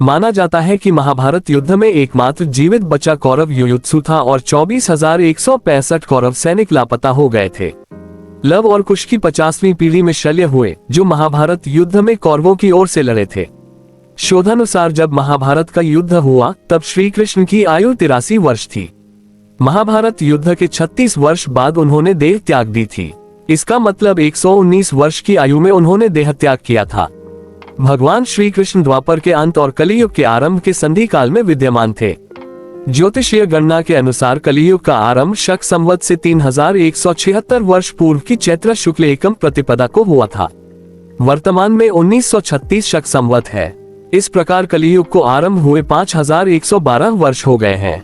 माना जाता है कि महाभारत युद्ध में एकमात्र जीवित बचा कौरव युयुत्सु था और 24,165 कौरव सैनिक लापता हो गए थे। लव और कुश की 50वीं पीढ़ी में शल्य हुए, जो महाभारत युद्ध में कौरवों की ओर से लड़े थे। शोधानुसार जब महाभारत का युद्ध हुआ तब श्री कृष्ण की आयु 83 वर्ष थी। महाभारत युद्ध के 36 वर्ष बाद उन्होंने देह त्याग दी थी। इसका मतलब 119 वर्ष की आयु में उन्होंने देह त्याग किया था। भगवान श्री कृष्ण द्वापर के अंत और कलियुग के आरंभ के संधि काल में विद्यमान थे। ज्योतिषीय गणना के अनुसार कलियुग का आरंभ शक संवत से 3176 वर्ष पूर्व की चैत्र शुक्ल एकम प्रतिपदा को हुआ था। वर्तमान में 1936 शक संवत है। इस प्रकार कलियुग को आरंभ हुए 5112 वर्ष हो गए हैं।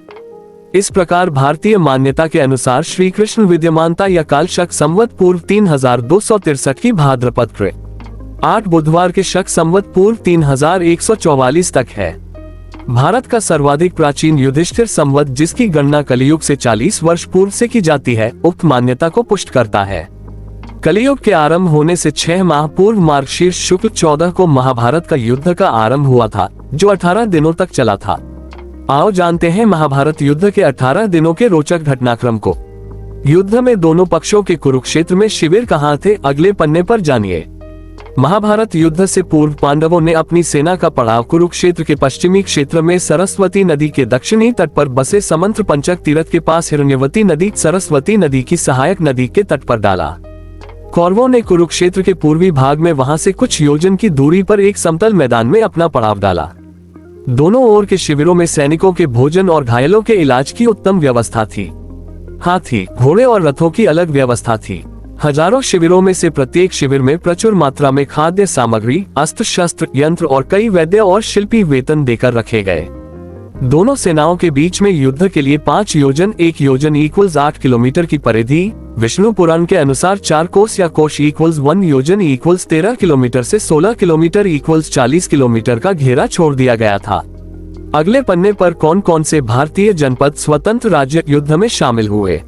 इस प्रकार भारतीय मान्यता के अनुसार श्री कृष्ण विद्यमानता या काल शक संवत पूर्व 3263 की भाद्रपद कृ 8 बुधवार के शक संवत पूर्व 3144 तक है। भारत का सर्वाधिक प्राचीन युधिष्ठिर संवत, जिसकी गणना कलियुग से 40 वर्ष पूर्व से की जाती है, उक्त मान्यता को पुष्ट करता है। कलियुग के आरंभ होने से 6 माह पूर्व मार्गशीर्ष शुक्ल 14 को महाभारत का युद्ध का आरंभ हुआ था, जो 18 दिनों तक चला था। आओ जानते हैं महाभारत युद्ध के 18 दिनों के रोचक घटनाक्रम को। युद्ध में दोनों पक्षों के कुरुक्षेत्र में शिविर कहाँ थे, अगले पन्ने पर जानिए। महाभारत युद्ध से पूर्व पांडवों ने अपनी सेना का पड़ाव कुरुक्षेत्र के पश्चिमी क्षेत्र में सरस्वती नदी के दक्षिणी तट पर बसे समंत्र पंचक तीर्थ के पास हिरण्यवती नदी सरस्वती नदी की सहायक नदी के तट पर डाला। कौरवों ने कुरुक्षेत्र के पूर्वी भाग में वहां से कुछ योजन की दूरी पर एक समतल मैदान में अपना पड़ाव डाला। दोनों ओर के शिविरों में सैनिकों के भोजन और घायलों के इलाज की उत्तम व्यवस्था थी। हाथी, घोड़े और रथों की अलग व्यवस्था थी। हजारों शिविरों में से प्रत्येक शिविर में प्रचुर मात्रा में खाद्य सामग्री, अस्त्र शस्त्र, यंत्र और कई वैद्य और शिल्पी वेतन देकर रखे गए। दोनों सेनाओं के बीच में युद्ध के लिए 5 योजन, 1 योजन इक्वल्स 8 किलोमीटर की परिधि, विष्णु पुराण के अनुसार 4 कोस या कोश इक्वल्स 1 योजन इक्वल्स 13 किलोमीटर से 16 किलोमीटर इक्वल्स 40 किलोमीटर का घेरा छोड़ दिया गया था। अगले पन्ने पर कौन कौन से भारतीय जनपद स्वतंत्र राज्य युद्ध में शामिल हुए।